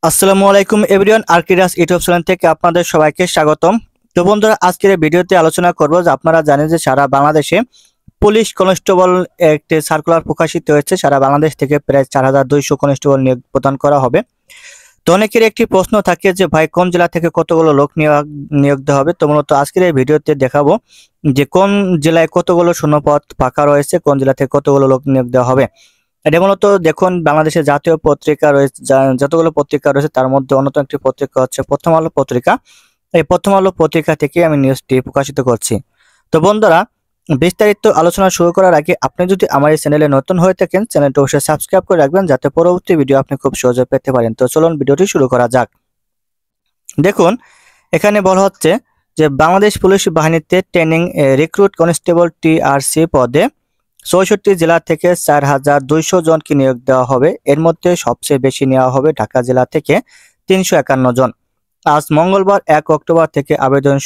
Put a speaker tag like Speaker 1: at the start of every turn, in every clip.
Speaker 1: আসসালামু আলাইকুম everyone, আর্কিরাস YouTube channel থেকে আপনাদের সবাইকে স্বাগতম। তো বন্ধুরা, আজকের এই ভিডিওতে আলোচনা করব যে আপনারা জানেন যে সারা বাংলাদেশে পুলিশ কনস্টেবল একটি সার্কুলার প্রকাশিত হয়েছে। সারা বাংলাদেশ থেকে প্রায় 4200 কনস্টেবল নিয়োগ প্রদান করা হবে। তো অনেকের একটি প্রশ্ন থাকে যে ভাই, কোন জেলা থেকে কতগুলো লোক নিয়োগ দেওয়া হবে। তো মূলত আজকের এই ভিডিওতে দেখাবো যে কোন জেলায় কতগুলো শূন্যপদ ফাঁকা রয়েছে, কোন জেলা থেকে কতগুলো লোক নিয়োগ দেওয়া হবে। এটা মূলত দেখুন, বাংলাদেশের জাতীয় পত্রিকা রয়েছে, যতগুলো পত্রিকা রয়েছে তার মধ্যে অন্যতম একটি পত্রিকা হচ্ছে প্রথম আলো পত্রিকা। এই প্রথম আলো পত্রিকা থেকে আমি নিউজটি প্রকাশিত করছি। তো বন্ধুরা, বিস্তারিত আলোচনা শুরু করার আগে আপনি যদি আমার এই চ্যানেলে নতুন হয়ে থাকেন, চ্যানেলটি অবশ্যই সাবস্ক্রাইব করে রাখবেন যাতে পরবর্তী ভিডিও আপনি খুব সহজে পেতে পারেন। তো চলুন ভিডিওটি শুরু করা যাক। দেখুন, এখানে বলা হচ্ছে যে বাংলাদেশ পুলিশ বাহিনীতে ট্রেনিং রিক্রুট কনস্টেবল টিআরসি পদে 64 জেলা থেকে 4200 জনকে নিয়োগ দেওয়া হবে। এর মধ্যে সবচেয়ে বেশি নেওয়া হবে ঢাকা জেলা থেকে 351 জন। আজ মঙ্গলবার 1 অক্টোবর থেকে আবেদন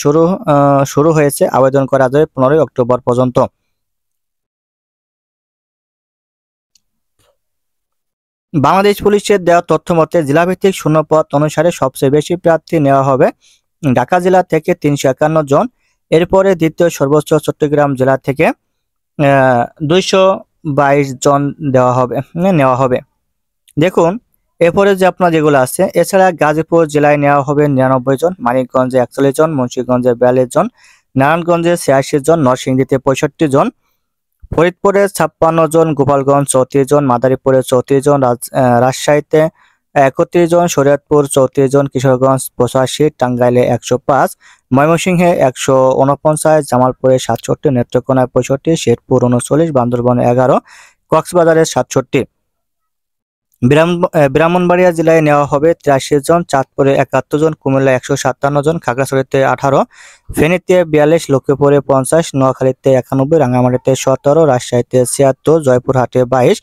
Speaker 1: শুরু হয়েছে। আবেদন করা যাবে 15 অক্টোবর পর্যন্ত। বাংলাদেশ পুলিশের দেওয়া তথ্য মতে জেলাভিত্তিক শূন্যপদ অনুসারে সবচেয়ে বেশি প্রার্থী নেওয়া হবে ঢাকা জেলা থেকে 351 জন। এরপরে দ্বিতীয় সর্বোচ্চ চট্টগ্রাম জেলা থেকে 222 জন নেওয়া হবে। দেখুন, এরপরে যে আপনার যেগুলো আছে, এছাড়া গাজীপুর জেলায় নেওয়া হবে 99 জন, মানিকগঞ্জে 41 জন, মুন্সিগঞ্জে 42 জন, নারায়ণগঞ্জে 86 জন, নরসিংদীতে 65 জন, ফরিদপুরে 56 জন, গোপালগঞ্জ 34 জন, মাদারীপুরে 34 জন, রাজশাহীতে 31 জন, শরীয়তপুর 34 জন, কিশোরগঞ্জ 85, টাঙ্গাইলে 105, ময়মনসিংহে 149, জামালপুরে 67, নেত্রকোনায় 65, শেরপুর 39, বান্দরবানে 11, কক্সবাজারে 67। ব্রাহ্মণবাড়িয়া জেলায় নেওয়া হবে 83 জন, চাঁদপুরে 71 জন, কুমিল্লায় 157 জন, খাগড়াছড়িতে 18, ফেনীতে 42, লক্ষ্মীপুরে 50, নোয়াখালীতে 91, রাঙ্গামাটিতে 17, রাজশাহীতে 76, জয়পুরহাটে 22,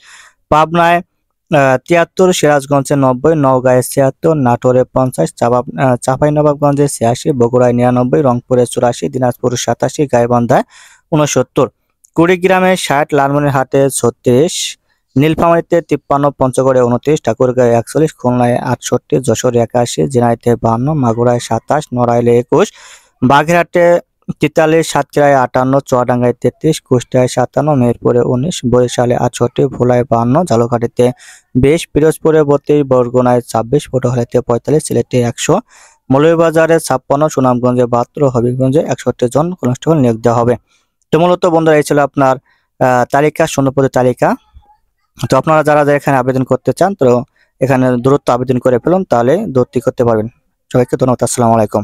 Speaker 1: পাবনায় 73, সিরাজগঞ্জে 90, নওগাঁয়ে 76, নাটোরে 50, চাঁপাইনবাবগঞ্জে 86, বগুড়ায় 99, রংপুরে 84, দিনাজপুর 87, গাইবান্ধায় 69, কুড়িগ্রামে 60, লালমনিরহাটে 36, নীলফামারীতে 53, পঞ্চগড়ে 29, ঠাকুরগাঁয়ে 41, খুলনায় 68, যশোরে 81, ঝিনাইদহে 52, মাগুরায় 27, নড়াইলে 21, বাগেরহাটে 43, সাতক্ষীরায় 58, চুয়াডাঙ্গায় 33, কুষ্টিয়ায় 57, মেহেরপুরে 19, বরিশালে 68, ভোলায় 52, ঝালকাঠিতে 20, পিরোজপুরে 32, বরগুনায় 26, পটুয়াখালীতে 45, সিলেটে 100, মৌলভীবাজারে 56, সুনামগঞ্জে 72, হবিগঞ্জে 61 জন কনস্টেবল নিয়োগ দেওয়া হবে। তো মূলত বন্ধুরা, এই ছিল আপনার তালিকা, শূন্যপদের তালিকা। তো আপনারা যারা এখানে আবেদন করতে চান, তো এখানে দ্রুত আবেদন করে ফেলুন, তাহলে দ্রুত করতে পারবেন। সবাইকে ধন্যবাদ। আসসালামু আলাইকুম।